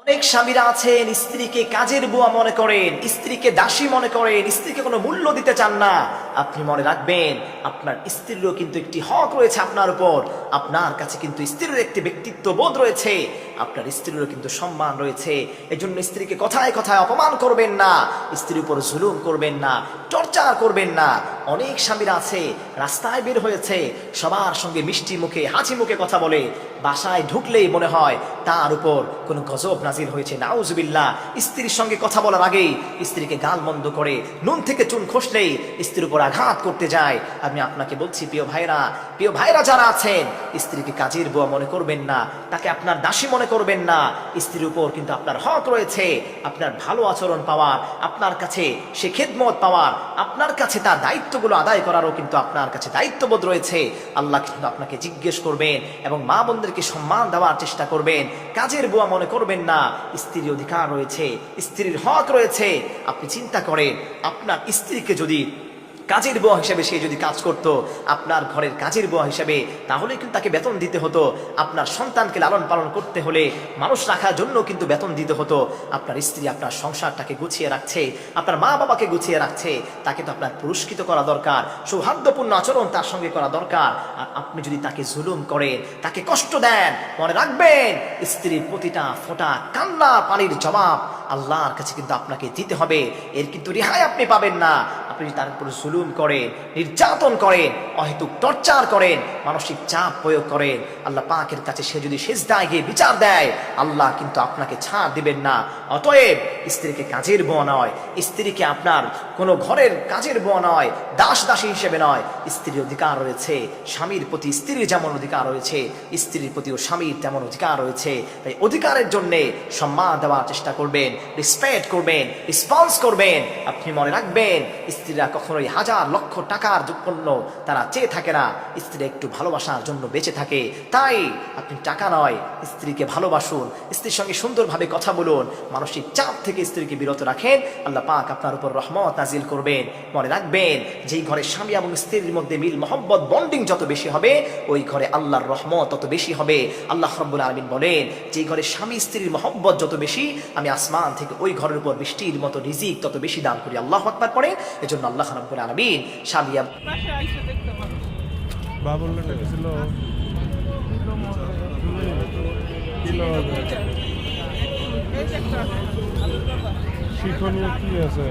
অনেক স্বামীরা আছেন স্ত্রীকে কাজের বুয়া মনে করেন, স্ত্রীকে দাসী মনে করেন, স্ত্রীকে কোনো মূল্য দিতে চান না। আপনি মনে রাখবেন আপনার স্ত্রীরও কিন্তু একটি হক রয়েছে আপনার উপর। আপনার কাছে কিন্তু স্ত্রীর একটি ব্যক্তিত্ব বোধ রয়েছে, আপনার স্ত্রীরও কিন্তু সম্মান রয়েছে। এজন্য স্ত্রীকে কথায় কথায় অপমান করবেন না, স্ত্রীর উপর জুলুম করবেন না, টর্চার করবেন না। অনেক স্বামীরা আছে রাস্তায় বের হয়েছে, সবার সঙ্গে মিষ্টি মুখে হাসি মুখে কথা বলে, বাসায় ঢুকলেই মনে হয় তার উপর কোনো গজব নাজিল হয়েছে, নাউজুবিল্লাহ। স্ত্রীর সঙ্গে কথা বলার আগেই স্ত্রীকে গাল মন্দ করে, নুন থেকে চুন খসলেই স্ত্রীর উপর আঘাত করতে যায়। আমি আপনাকে বলছি প্রিয় ভাইরা যারা আছেন, স্ত্রীকে কাজের বুয়া মনে করবেন না, তাকে আপনার দাসী মনে করবেন না। স্ত্রীর উপর কিন্তু আপনার হক রয়েছে, আপনার ভালো আচরণ পাওয়ার, আপনার কাছে সে খেদমত পাওয়ার, আপনার কাছে তার দায়িত্বগুলো আদায় করারও কিন্তু আপনার কাছে দায়িত্ববোধ রয়েছে। আল্লাহ কিন্তু আপনাকে জিজ্ঞেস করবেন এবং মা বোনদেরকে সম্মান দেওয়ার চেষ্টা করবেন। কাজের বুয়া মনে করবেন না, স্ত্রীর অধিকার রয়েছে, স্ত্রীর হক রয়েছে। আপনি চিন্তা করেন আপনার স্ত্রীকে যদি কাজের বুয়া হিসেবে সে যদি কাজ করত, আপনার ঘরের কাজের বুয়া হিসেবে, তাহলে কিন্তু তাকে বেতন দিতে হতো। আপনার সন্তানকে লালন পালন করতে হলে মানুষ রাখার জন্য কিন্তু বেতন দিতে হতো। আপনার স্ত্রী আপনার সংসারটাকে গুছিয়ে রাখছে, আপনার মা বাবাকে গুছিয়ে রাখছে, তাকে তো আপনার পুরস্কৃত করা দরকার, সৌহার্দ্যপূর্ণ আচরণ তার সঙ্গে করা দরকার। আর আপনি যদি তাকে জুলুম করেন, তাকে কষ্ট দেন, মনে রাখবেন স্ত্রীর প্রতিটা ফোঁটা কান্না পানির জবাব আল্লাহর কাছে কিন্তু আপনাকে দিতে হবে। এর কিন্তু রেহাই আপনি পাবেন না। আপনি তার উপর জুলুম করেন, নির্যাতন করেন, অহেতুক টর্চার করেন, মানসিক চাপ প্রয়োগ করেন, আল্লাহ পাকের কাছে সে যদি সিজদায় গিয়ে বিচার দেয়, আল্লাহ কিন্তু আপনাকে ছাড় দিবেন না। অতএব স্ত্রীকে কাজের বুয়া নয়, স্ত্রীকে আপনার কোনো ঘরের কাজের বুয়া নয়, দাসী হিসেবে নয়। স্ত্রীর অধিকার রয়েছে, স্বামীর প্রতি স্ত্রীর যেমন অধিকার রয়েছে, স্ত্রীর প্রতিও স্বামীর তেমন অধিকার রয়েছে। তাই অধিকারের জন্যে সম্মান দেওয়ার চেষ্টা করবেন, রেসপেক্ট করবেন, রেসপন্স করবেন। আপনি মনে রাখবেন স্ত্রীরা কখনোই হাজার লক্ষ টাকার জন্য তারা চেয়ে থাকে না, স্ত্রী একটু ভালোবাসার জন্য বেঁচে থাকে। তাই আপনি টাকা নয়, স্ত্রীকে ভালোবাসুন, স্ত্রীর সঙ্গে সুন্দরভাবে কথা বলুন, মানসিক চাপ থেকে স্ত্রীকে বিরত রাখেন, আল্লাহ পাক আপনার উপর রহমত নাজিল করবেন। মনে রাখবেন যেই ঘরে স্বামী এবং স্ত্রীর মধ্যে মিল মহব্বত বন্ডিং যত বেশি হবে, ওই ঘরে আল্লাহর রহমত তত বেশি হবে। আল্লাহ রাব্বুল আলামিন বলেন যেই ঘরে স্বামী স্ত্রীর মহব্বত যত বেশি, আমি আসমান থেকে ওই ঘরের উপর বৃষ্টির মতো রিজিক তত বেশি দান করি। আল্লাহু আকবার পড়ে। এজন্য আল্লাহ রাব্বুল আলামিন স্বামী শিক্ষণীয় কি আছে?